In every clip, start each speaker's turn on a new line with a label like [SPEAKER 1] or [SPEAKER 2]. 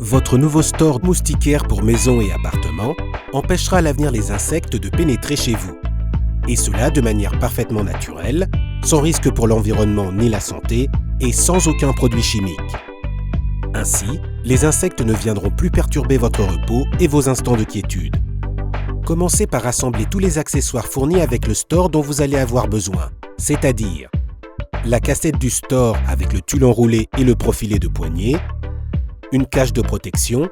[SPEAKER 1] Votre nouveau store moustiquaire pour maisons et appartements empêchera à l'avenir les insectes de pénétrer chez vous. Et cela de manière parfaitement naturelle, sans risque pour l'environnement ni la santé et sans aucun produit chimique. Ainsi, les insectes ne viendront plus perturber votre repos et vos instants de quiétude. Commencez par rassembler tous les accessoires fournis avec le store dont vous allez avoir besoin, c'est-à-dire la cassette du store avec le tulle enroulé et le profilet de poignée, une cage de protection,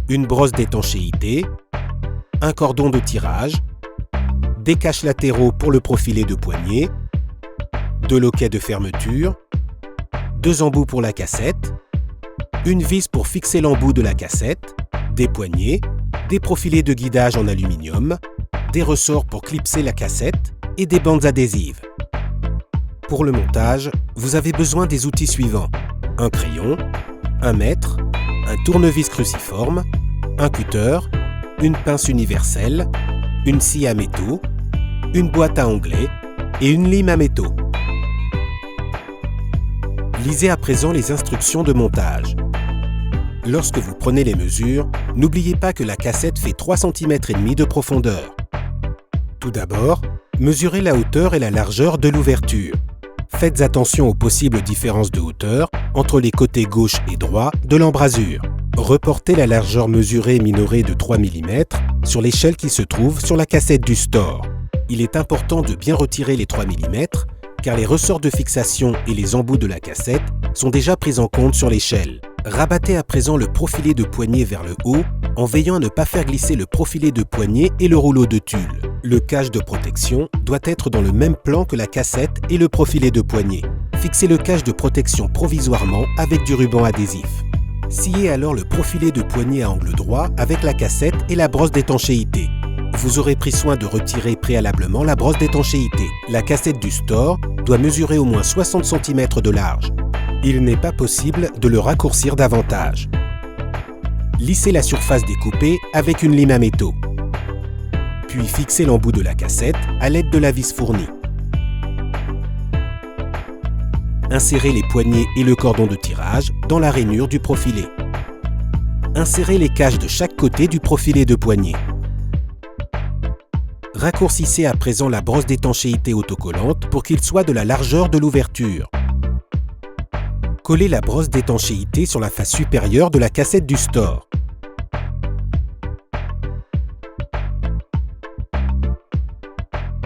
[SPEAKER 1] une brosse d'étanchéité, un cordon de tirage, des caches latéraux pour le profilet de poignée, deux loquets de fermeture, deux embouts pour la cassette, une vis pour fixer l'embout de la cassette, des poignées, des profilets de guidage en aluminium, des ressorts pour clipser la cassette et des bandes adhésives. Pour le montage, vous avez besoin des outils suivants: un crayon, un mètre, un tournevis cruciforme, un cutter, une pince universelle, une scie à métaux, une boîte à onglets et une lime à métaux. Lisez à présent les instructions de montage. Lorsque vous prenez les mesures, n'oubliez pas que la cassette fait 3,5 cm de profondeur. Tout d'abord, mesurez la hauteur et la largeur de l'ouverture. Faites attention aux possibles différences de hauteur entre les côtés gauche et droit de l'embrasure. Reportez la largeur mesurée minorée de 3 mm sur l'échelle qui se trouve sur la cassette du store. Il est important de bien retirer les 3 mm car les ressorts de fixation et les embouts de la cassette sont déjà pris en compte sur l'échelle. Rabattez à présent le profilet de poignée vers le haut en veillant à ne pas faire glisser le profilet de poignée et le rouleau de tulle. Le cache de protection doit être dans le même plan que la cassette et le profilet de poignée. Fixez le cache de protection provisoirement avec du ruban adhésif. Sciez alors le profilet de poignée à angle droit avec la cassette et la brosse d'étanchéité. Vous aurez pris soin de retirer préalablement la brosse d'étanchéité. La cassette du store doit mesurer au moins 60 cm de large. Il n'est pas possible de le raccourcir davantage. Lissez la surface découpée avec une lime à métaux. Puis fixez l'embout de la cassette à l'aide de la vis fournie. Insérez les poignées et le cordon de tirage dans la rainure du profilet. Insérez les caches de chaque côté du profilet de poignée. Raccourcissez à présent la brosse d'étanchéité autocollante pour qu'il soit de la largeur de l'ouverture. Collez la brosse d'étanchéité sur la face supérieure de la cassette du store.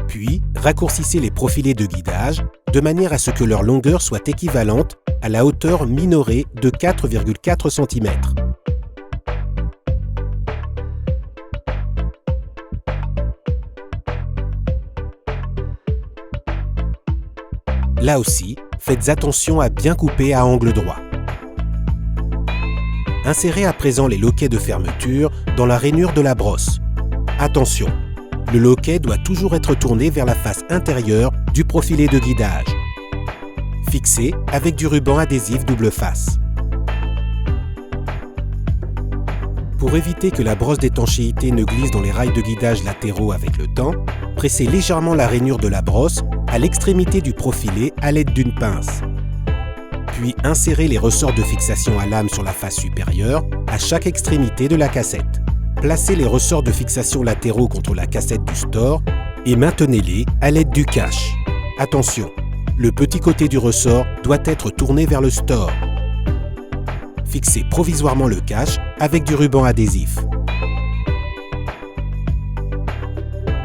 [SPEAKER 1] Puis, raccourcissez les profilets de guidage de manière à ce que leur longueur soit équivalente à la hauteur minorée de 4,4 cm. Là aussi, faites attention à bien couper à angle droit. Insérez à présent les loquets de fermeture dans la rainure de la brosse. Attention, le loquet doit toujours être tourné vers la face intérieure du profilet de guidage. Fixé avec du ruban adhésif double face. Pour éviter que la brosse d'étanchéité ne glisse dans les rails de guidage latéraux avec le temps, pressez légèrement la rainure de la brosse à l'extrémité du profilet à l'aide d'une pince. Puis insérez les ressorts de fixation à lame sur la face supérieure à chaque extrémité de la cassette. Placez les ressorts de fixation latéraux contre la cassette du store et maintenez-les à l'aide du cache. Attention, le petit côté du ressort doit être tourné vers le store. Fixez provisoirement le cache avec du ruban adhésif.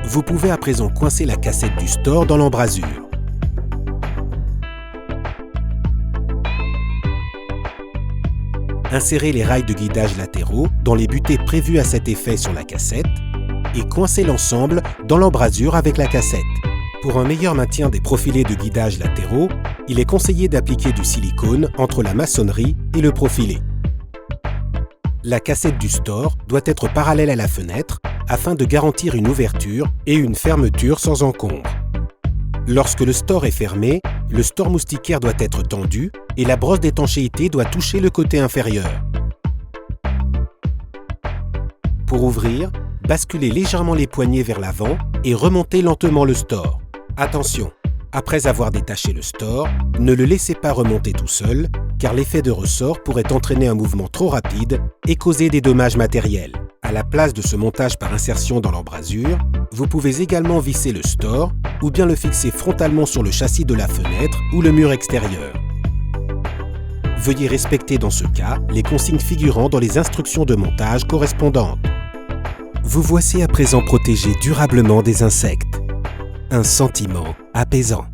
[SPEAKER 1] Vous pouvez à présent coincer la cassette du store dans l'embrasure. Insérez les rails de guidage latéraux dans les butées prévues à cet effet sur la cassette et coincez l'ensemble dans l'embrasure avec la cassette. Pour un meilleur maintien des profilets de guidage latéraux, il est conseillé d'appliquer du silicone entre la maçonnerie et le profilet. La cassette du store doit être parallèle à la fenêtre afin de garantir une ouverture et une fermeture sans encombre. Lorsque le store est fermé, le store moustiquaire doit être tendu et la brosse d'étanchéité doit toucher le côté inférieur. Pour ouvrir, basculez légèrement les poignées vers l'avant et remontez lentement le store. Attention, après avoir détaché le store, ne le laissez pas remonter tout seul car l'effet de ressort pourrait entraîner un mouvement trop rapide et causer des dommages matériels. À la place de ce montage par insertion dans l'embrasure, vous pouvez également visser le store ou bien le fixer frontalement sur le châssis de la fenêtre ou le mur extérieur. Veuillez respecter dans ce cas les consignes figurant dans les instructions de montage correspondantes. Vous voici à présent protégé durablement des insectes. Un sentiment apaisant.